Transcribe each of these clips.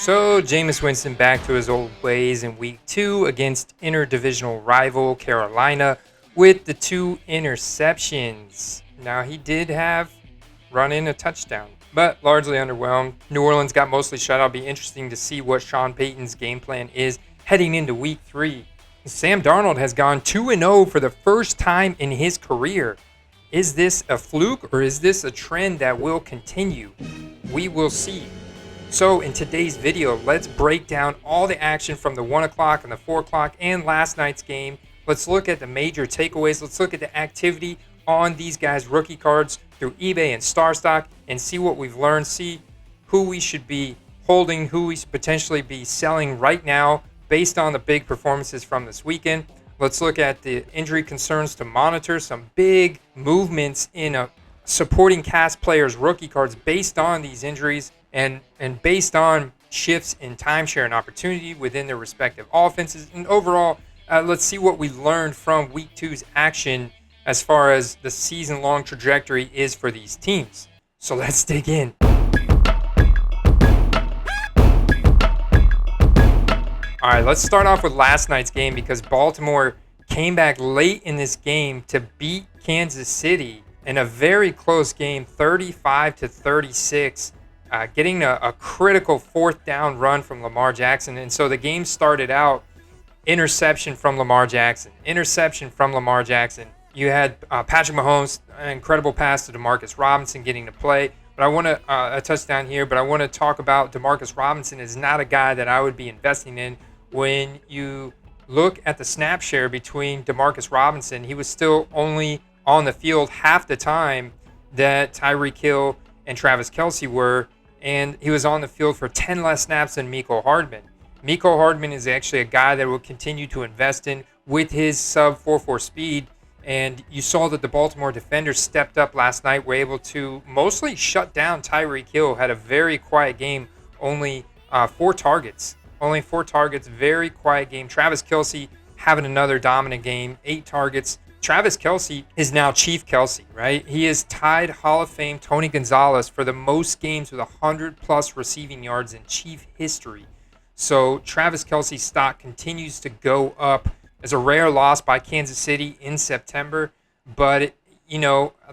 So, Jameis Winston back to his old ways in week 2 against interdivisional rival Carolina with the 2 interceptions. Now, he did have run in a touchdown, but largely underwhelmed. New Orleans got mostly shut out. It'll be interesting to see what Sean Payton's game plan is heading into week 3. Sam Darnold has gone 2-0 for the first time in his career. Is this a fluke or is this a trend that will continue? We will see. So in today's video, let's break down all the action from the 1 o'clock and the 4 o'clock and last night's game. Let's look at the major takeaways. Let's look at the activity on these guys' rookie cards through eBay and StarStock and see what we've learned, see who we should be holding, who we should potentially be selling right now based on the big performances from this weekend. Let's look at the injury concerns to monitor, some big movements in supporting cast players' rookie cards based on these injuries. And based on shifts in timeshare and opportunity within their respective offenses. And overall, let's see what we learned from Week 2's action as far as the season-long trajectory is for these teams. So let's dig in. All right, let's start off with last night's game because Baltimore came back late in this game to beat Kansas City in a very close game, 35-36. Getting a critical 4th down run from Lamar Jackson. And so the game started out interception from Lamar Jackson. Interception from Lamar Jackson. You had Patrick Mahomes, an incredible pass to Demarcus Robinson getting to play. But I want to, a touchdown here, but I want to talk about Demarcus Robinson is not a guy that I would be investing in. When you look at the snap share between Demarcus Robinson, he was still only on the field half the time that Tyreek Hill and Travis Kelce were. And he was on the field for 10 less snaps than Mecole Hardman. Mecole Hardman is actually a guy that will continue to invest in with his sub 4.4 speed. And you saw that the Baltimore defenders stepped up last night, were able to mostly shut down Tyreek Hill, had a very quiet game, only 4 targets. Only 4 targets, very quiet game. Travis Kelce having another dominant game, 8 targets. Travis Kelce is now Chief Kelce, right? He has tied Hall of Fame Tony Gonzalez for the most games with 100-plus receiving yards in Chief history. So Travis Kelce's stock continues to go up as a rare loss by Kansas City in September. But,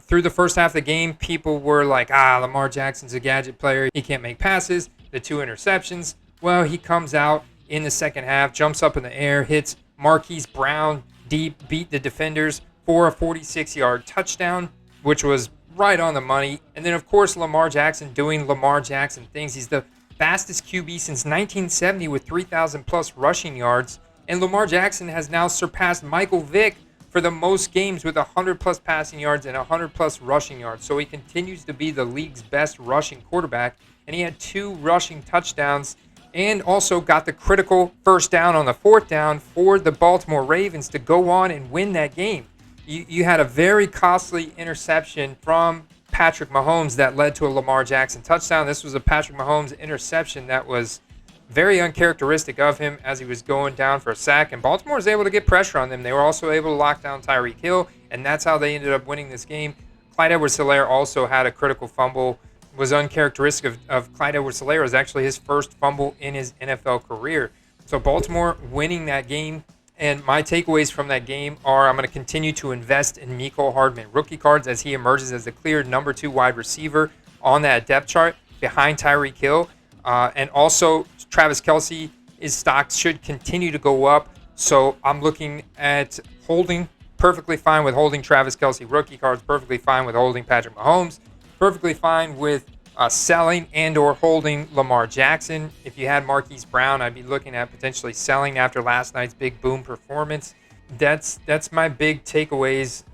through the first half of the game, people were like, Lamar Jackson's a gadget player. He can't make passes. The 2 interceptions. Well, he comes out in the second half, jumps up in the air, hits Marquise Brown deep, beat the defenders for a 46-yard touchdown, which was right on the money. And then, of course, Lamar Jackson doing Lamar Jackson things. He's the fastest QB since 1970 with 3,000-plus rushing yards. And Lamar Jackson has now surpassed Michael Vick for the most games with 100-plus passing yards and 100-plus rushing yards. So he continues to be the league's best rushing quarterback. And he had 2 rushing touchdowns and also got the critical first down on the 4th down for the Baltimore Ravens to go on and win that game. You had a very costly interception from Patrick Mahomes that led to a Lamar Jackson touchdown. This was a Patrick Mahomes interception that was very uncharacteristic of him as he was going down for a sack, and Baltimore was able to get pressure on them. They were also able to lock down Tyreek Hill, and that's how they ended up winning this game. Clyde Edwards-Helaire also had a critical fumble. Was uncharacteristic of Clyde Edwards-Helaire. It was actually his first fumble in his NFL career. So Baltimore winning that game. And my takeaways from that game are I'm going to continue to invest in Mecole Hardman rookie cards as he emerges as the clear number 2 wide receiver on that depth chart behind Tyreek Hill. And also Travis Kelce, his stocks should continue to go up. So I'm looking at holding, perfectly fine with holding Travis Kelce rookie cards, perfectly fine with holding Patrick Mahomes. Perfectly fine with selling and or holding Lamar Jackson. If you had Marquise Brown, I'd be looking at potentially selling after last night's big boom performance. That's my big takeaways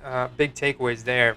there.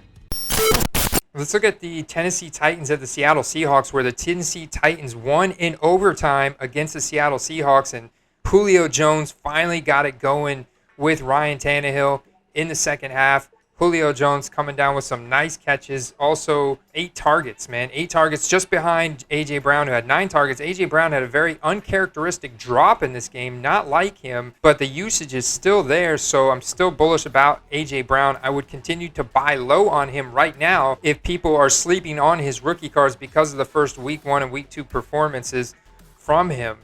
Let's look at the Tennessee Titans at the Seattle Seahawks, where the Tennessee Titans won in overtime against the Seattle Seahawks, and Julio Jones finally got it going with Ryan Tannehill in the second half. Julio Jones coming down with some nice catches. Also, 8 targets, man. 8 targets just behind A.J. Brown, who had 9 targets. A.J. Brown had a very uncharacteristic drop in this game, not like him, but the usage is still there, so I'm still bullish about A.J. Brown. I would continue to buy low on him right now if people are sleeping on his rookie cards because of the first week 1 and week 2 performances from him,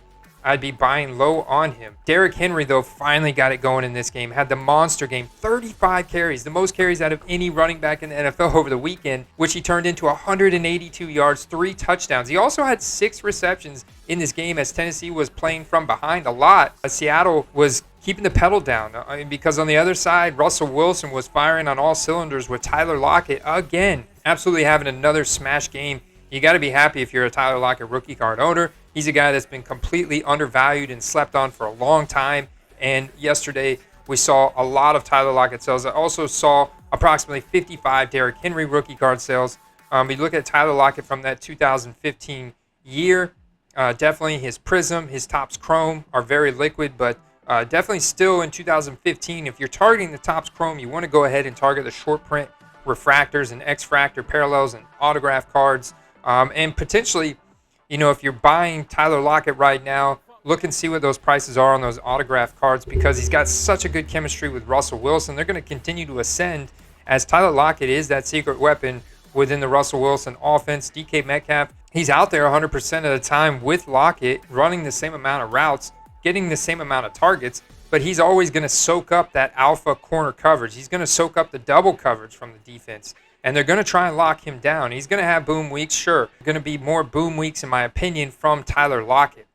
I'd be buying low on him. Derrick Henry, though, finally got it going in this game. Had the monster game, 35 carries, the most carries out of any running back in the NFL over the weekend, which he turned into 182 yards, 3 touchdowns. He also had 6 receptions in this game as Tennessee was playing from behind a lot. Seattle was keeping the pedal down because on the other side, Russell Wilson was firing on all cylinders with Tyler Lockett again, absolutely having another smash game. You got to be happy if you're a Tyler Lockett rookie card owner. He's a guy that's been completely undervalued and slept on for a long time. And yesterday, we saw a lot of Tyler Lockett sales. I also saw approximately 55 Derrick Henry rookie card sales. We look at Tyler Lockett from that 2015 year. Definitely his Prism, his Topps Chrome are very liquid, but definitely still in 2015. If you're targeting the Topps Chrome, you want to go ahead and target the short print refractors and X-Fractor parallels and autograph cards. And potentially, if you're buying Tyler Lockett right now, look and see what those prices are on those autograph cards because he's got such a good chemistry with Russell Wilson. They're going to continue to ascend as Tyler Lockett is that secret weapon within the Russell Wilson offense. DK Metcalf, he's out there 100% of the time with Lockett, running the same amount of routes, getting the same amount of targets, but he's always going to soak up that alpha corner coverage. He's going to soak up the double coverage from the defense. And they're going to try and lock him down. He's going to have boom weeks, sure. Going to be more boom weeks, in my opinion, from Tyler Lockett.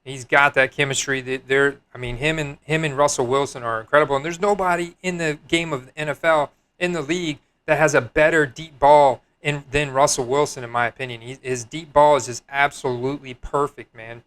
He's got that chemistry. Him and Russell Wilson are incredible. And there's nobody in the game of the NFL, in the league, that has a better deep ball than Russell Wilson, in my opinion. His deep ball is just absolutely perfect, man.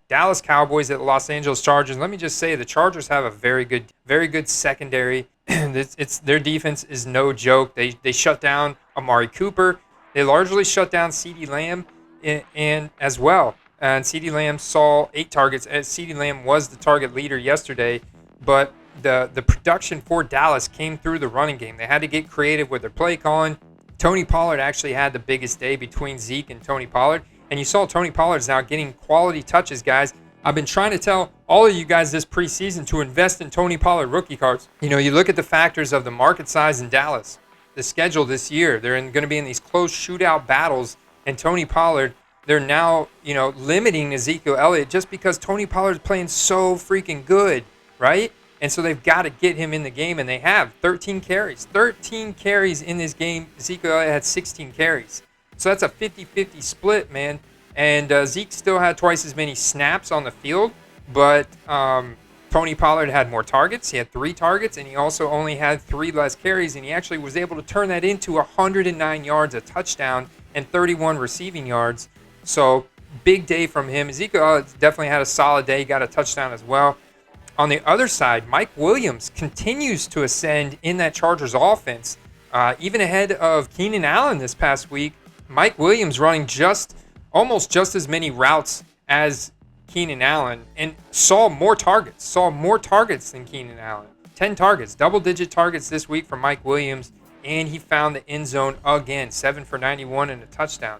Dallas Cowboys at the Los Angeles Chargers. Let me just say, the Chargers have a very good secondary. Their defense is no joke. They shut down Amari Cooper. They largely shut down CeeDee Lamb and as well. And CeeDee Lamb saw 8 targets. CeeDee Lamb was the target leader yesterday, but the production for Dallas came through the running game. They had to get creative with their play calling. Tony Pollard actually had the biggest day between Zeke and Tony Pollard. And you saw Tony Pollard's now getting quality touches, guys. I've been trying to tell all of you guys this preseason to invest in Tony Pollard rookie cards. You look at the factors of the market size in Dallas, the schedule this year. They're going to be in these close shootout battles. And Tony Pollard, they're now, limiting Ezekiel Elliott just because Tony Pollard's playing so freaking good, right? And so they've got to get him in the game, and they have 13 carries. 13 carries in this game. Ezekiel Elliott had 16 carries. So that's a 50-50 split, man. And Zeke still had twice as many snaps on the field, but Tony Pollard had more targets. He had 3 targets, and he also only had 3 less carries, and he actually was able to turn that into 109 yards, a touchdown, and 31 receiving yards. So big day from him. Ezekiel definitely had a solid day. He got a touchdown as well. On the other side, Mike Williams continues to ascend in that Chargers offense, even ahead of Keenan Allen this past week. Mike Williams running almost just as many routes as Keenan Allen and saw more targets than Keenan Allen. 10 targets, double-digit targets this week for Mike Williams, and he found the end zone again, 7 for 91 and a touchdown.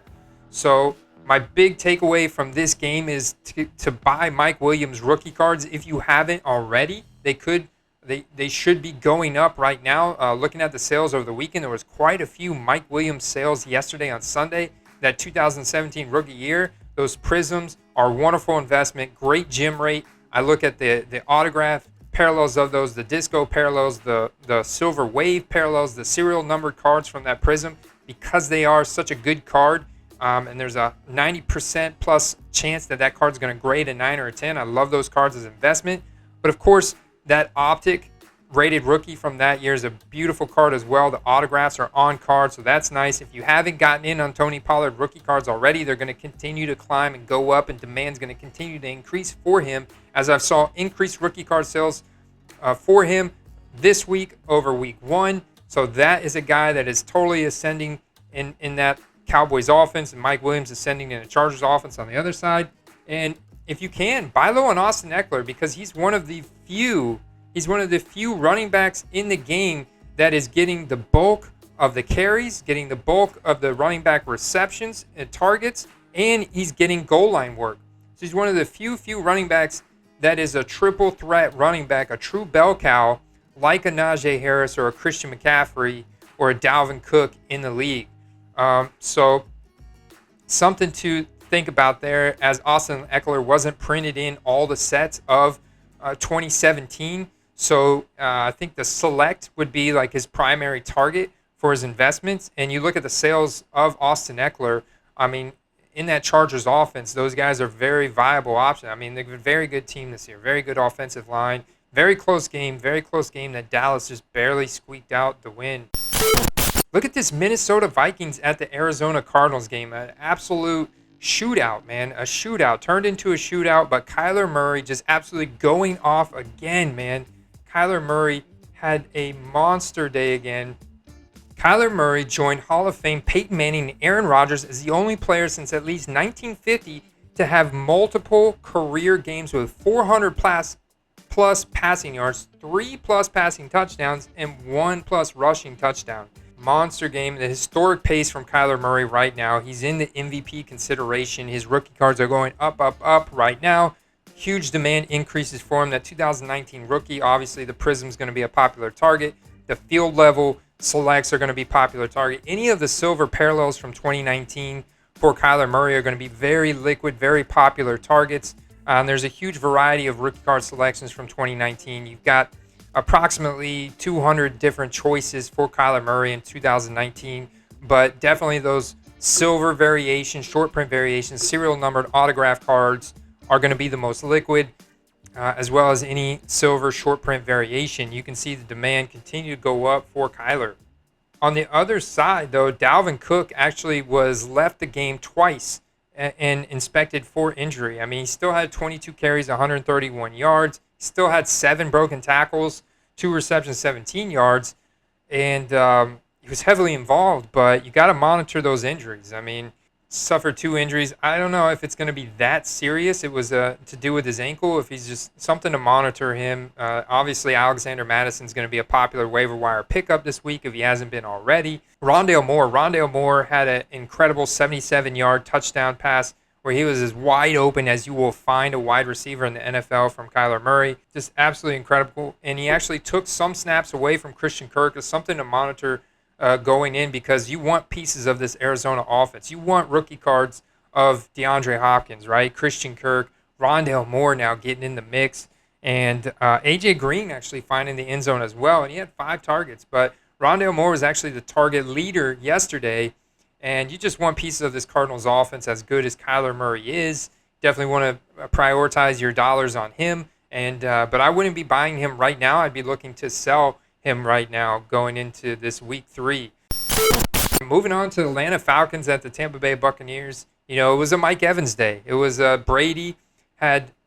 So my big takeaway from this game is to buy Mike Williams rookie cards if you haven't already. They should be going up right now. Looking at the sales over the weekend, there was quite a few Mike Williams sales yesterday on Sunday. That 2017 rookie year, those Prisms are a wonderful investment. Great gem rate. I look at the autograph parallels of those, the disco parallels, the silver wave parallels, the serial numbered cards from that Prism, because they are such a good card. And there's a 90% plus chance that card's going to grade a 9 or a 10. I love those cards as investment. But of course, that Optic rated rookie from that year is a beautiful card as well. The autographs are on card, so that's nice. If you haven't gotten in on Tony Pollard rookie cards already, they're going to continue to climb and go up, and demand's going to continue to increase for him, as I saw increased rookie card sales for him this week over week 1. So that is a guy that is totally ascending in that Cowboys offense, and Mike Williams ascending in the Chargers offense on the other side. And if you can, buy low on Austin Eckler, because he's one of the few running backs in the game that is getting the bulk of the carries, getting the bulk of the running back receptions and targets, and he's getting goal line work. So he's one of the few running backs that is a triple threat running back, a true bell cow, like a Najee Harris or a Christian McCaffrey or a Dalvin Cook in the league. So something to think about there, as Austin Eckler wasn't printed in all the sets of 2017. So I think the select would be like his primary target for his investments. And you look at the sales of Austin Eckler, I mean, in that Chargers offense, those guys are very viable options. I mean, they're a very good team this year, very good offensive line, very close game that Dallas just barely squeaked out the win. Look at this Minnesota Vikings at the Arizona Cardinals game. An absolute shootout, man. A shootout. Turned into a shootout, but Kyler Murray just absolutely going off again, man. Kyler Murray had a monster day again. Kyler Murray joined Hall of Fame Peyton Manning and Aaron Rodgers as the only player since at least 1950 to have multiple career games with 400 plus passing yards, 3+ passing touchdowns, and 1+ rushing touchdown. Monster game. The historic pace from Kyler Murray right now. He's in the MVP consideration. His rookie cards are going up right now. Huge demand increases for him. That 2019 rookie, obviously the Prism is going to be a popular target. The field level selects are going to be popular target. Any of the silver parallels from 2019 for Kyler Murray are going to be very liquid, very popular targets. There's a huge variety of rookie card selections from 2019. You've got approximately 200 different choices for Kyler Murray in 2019, but definitely those silver variations, short print variations, serial numbered autograph cards are going to be the most liquid, as well as any silver short print variation. You can see the demand continue to go up for Kyler. On the other side, though, Dalvin Cook actually was left the game twice and inspected for injury. I mean, he still had 22 carries, 131 yards. He still had 7 broken tackles, 2 receptions, 17 yards. And he was heavily involved, but you got to monitor those injuries. I mean, suffered 2 injuries. I don't know if it's going to be that serious. It was to do with his ankle. If he's just something to monitor him. Obviously, Alexander Madison's going to be a popular waiver wire pickup this week if he hasn't been already. Rondale Moore had an incredible 77-yard touchdown pass where he was as wide open as you will find a wide receiver in the NFL from Kyler Murray. Just absolutely incredible. And he actually took some snaps away from Christian Kirk. It's something to monitor going in, because you want pieces of this Arizona offense. You want rookie cards of DeAndre Hopkins, right? Christian Kirk, Rondale Moore now getting in the mix, and A.J. Green actually finding the end zone as well, and he had 5 targets. But Rondale Moore was actually the target leader yesterday, and you just want pieces of this Cardinals offense as good as Kyler Murray is. Definitely want to prioritize your dollars on him, and but I wouldn't be buying him right now. I'd be looking to sell him right now going into this week 3. Moving on to the Atlanta Falcons at the Tampa Bay Buccaneers. You know, it was a Mike Evans day. It was Brady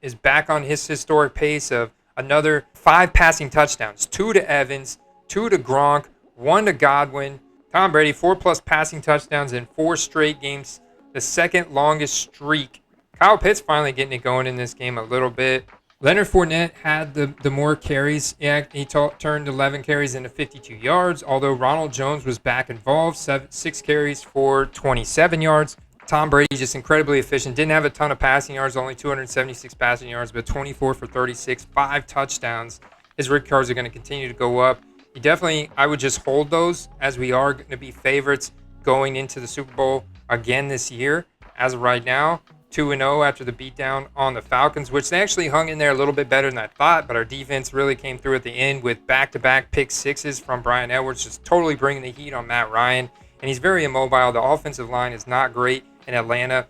is back on his historic pace of another 5 passing touchdowns. 2 to Evans, 2 to Gronk, 1 to Godwin. Tom Brady, 4+ passing touchdowns in 4 straight games, the second longest streak. Kyle Pitts finally getting it going in this game a little bit. Leonard Fournette had the more carries. Yeah, he turned 11 carries into 52 yards, although Ronald Jones was back involved, 6 carries for 27 yards. Tom Brady just incredibly efficient. Didn't have a ton of passing yards, only 276 passing yards, but 24 for 36, 5 touchdowns. His rookie cards are going to continue to go up. I would just hold those, as we are going to be favorites going into the Super Bowl again this year. As of right now, 2-0 after the beatdown on the Falcons, which they actually hung in there a little bit better than I thought, but our defense really came through at the end with back-to-back pick 6s from Brian Edwards, just totally bringing the heat on Matt Ryan, and he's very immobile. The offensive line is not great in Atlanta.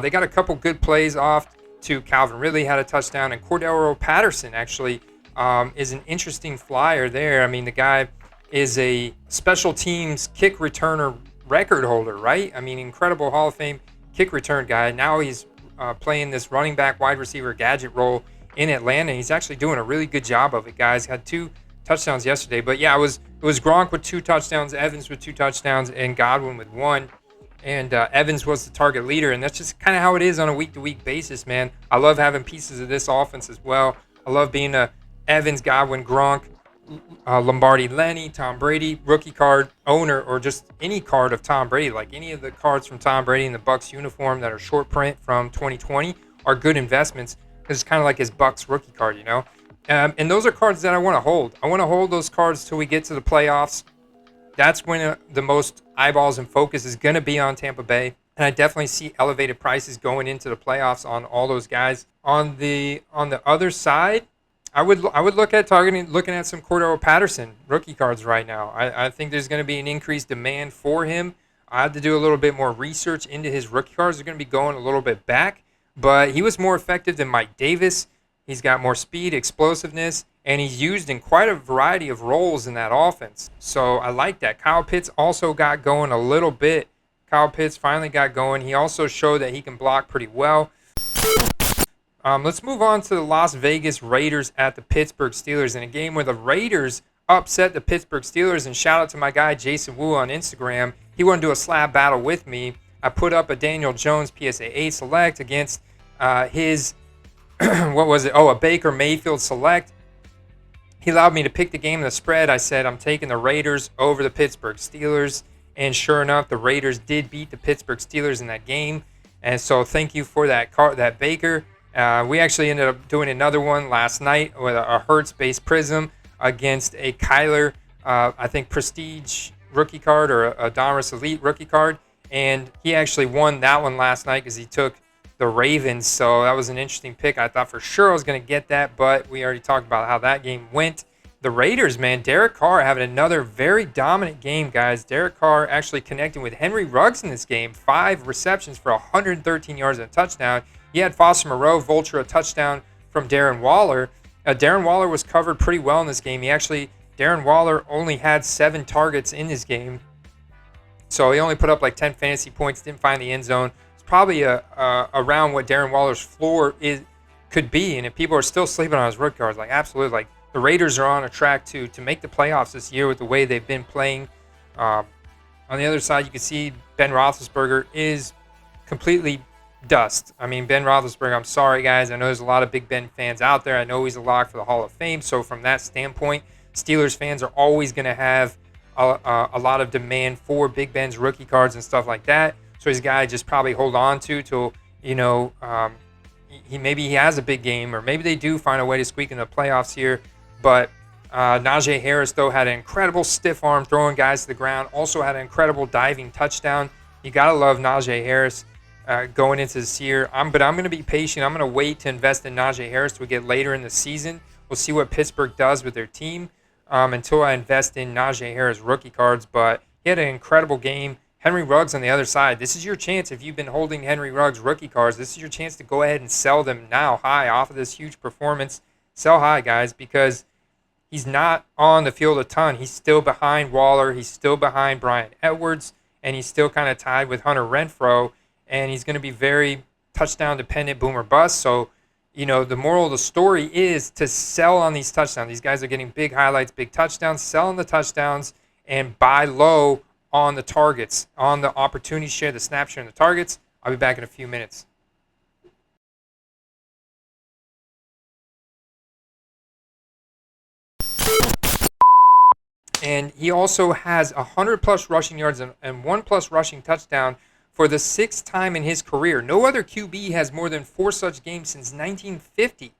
They got a couple good plays off to Calvin Ridley, had a touchdown, and Cordero Patterson actually is an interesting flyer there. I mean, the guy is a special teams kick returner record holder, right? I mean, incredible Hall of Fame kick return guy. Now he's playing this running back wide receiver gadget role in Atlanta. He's actually doing a really good job of it, guys. Had 2 touchdowns yesterday. But yeah, it was Gronk with 2 touchdowns, Evans with 2 touchdowns, and Godwin with 1. And Evans was the target leader, and that's just kind of how it is on a week-to-week basis, man. I love having pieces of this offense as well. I love being a Evans, Godwin, Gronk, Lombardi, Lenny, Tom Brady, rookie card owner, or just any card of Tom Brady. Like any of the cards from Tom Brady in the Bucs uniform that are short print from 2020 are good investments, because it's kind of like his Bucs rookie card, you know. And those are cards that I want to hold. I want to hold those cards till we get to the playoffs. That's when the most eyeballs and focus is going to be on Tampa Bay. And I definitely see elevated prices going into the playoffs on all those guys. On the other side, I would look at looking at some Cordero Patterson rookie cards right now. I think there's going to be an increased demand for him. I had to do a little bit more research into his rookie cards. They're going to be going a little bit back, but he was more effective than Mike Davis. He's got more speed, explosiveness, and he's used in quite a variety of roles in that offense. So I like that. Kyle Pitts also got going a little bit. Kyle Pitts finally got going. He also showed that he can block pretty well. Let's move on to the Las Vegas Raiders at the Pittsburgh Steelers in a game where the Raiders upset the Pittsburgh Steelers. And shout out to my guy Jason Wu on Instagram. He wanted to do a slab battle with me. I put up a Daniel Jones PSA 8 select against his, what was it? Oh, a Baker Mayfield select. He allowed me to pick the game and the spread. I said I'm taking the Raiders over the Pittsburgh Steelers. And sure enough, the Raiders did beat the Pittsburgh Steelers in that game. And so thank you for that Baker. We actually ended up doing another one last night with a Hertz-based Prism against a Kyler, I think, Prestige rookie card or a Donruss Elite rookie card. And he actually won that one last night because he took the Ravens. So that was an interesting pick. I thought for sure I was going to get that, but we already talked about how that game went. The Raiders, man, Derek Carr having another very dominant game, guys. Derek Carr actually connecting with Henry Ruggs in this game. 5 receptions for 113 yards and a touchdown. He had Foster Moreau vulture a touchdown from Darren Waller. Darren Waller was covered pretty well in this game. Darren Waller only had 7 targets in this game. So he only put up like 10 fantasy points, didn't find the end zone. It's probably around what Darren Waller's floor could be. And if people are still sleeping on his rookie cards, like absolutely, like the Raiders are on a track to make the playoffs this year with the way they've been playing. On the other side, you can see Ben Roethlisberger is completely dust. I mean, Ben Roethlisberger, I'm sorry, guys. I know there's a lot of Big Ben fans out there. I know he's a lock for the Hall of Fame. So from that standpoint, Steelers fans are always going to have a lot of demand for Big Ben's rookie cards and stuff like that. So he's a guy just probably hold on to till, maybe he has a big game, or maybe they do find a way to squeak in the playoffs here. But Najee Harris, though, had an incredible stiff arm throwing guys to the ground. Also had an incredible diving touchdown. You got to love Najee Harris going into this year. But I'm going to be patient. I'm going to wait to invest in Najee Harris till we get later in the season. We'll see what Pittsburgh does with their team until I invest in Najee Harris rookie cards. But he had an incredible game. Henry Ruggs on the other side. This is your chance. If you've been holding Henry Ruggs rookie cards, this is your chance to go ahead and sell them now high off of this huge performance. Sell high, guys, because he's not on the field a ton. He's still behind Waller. He's still behind Bryan Edwards. And he's still kind of tied with Hunter Renfrow. And he's going to be very touchdown dependent, boom or bust. So, the moral of the story is to sell on these touchdowns. These guys are getting big highlights, big touchdowns. Sell on the touchdowns and buy low on the targets, on the opportunity share, the snap share, and the targets. I'll be back in a few minutes. And he also has 100-plus rushing yards and 1+ rushing touchdown for the 6th time in his career. No other QB has more than 4 such games since 1950.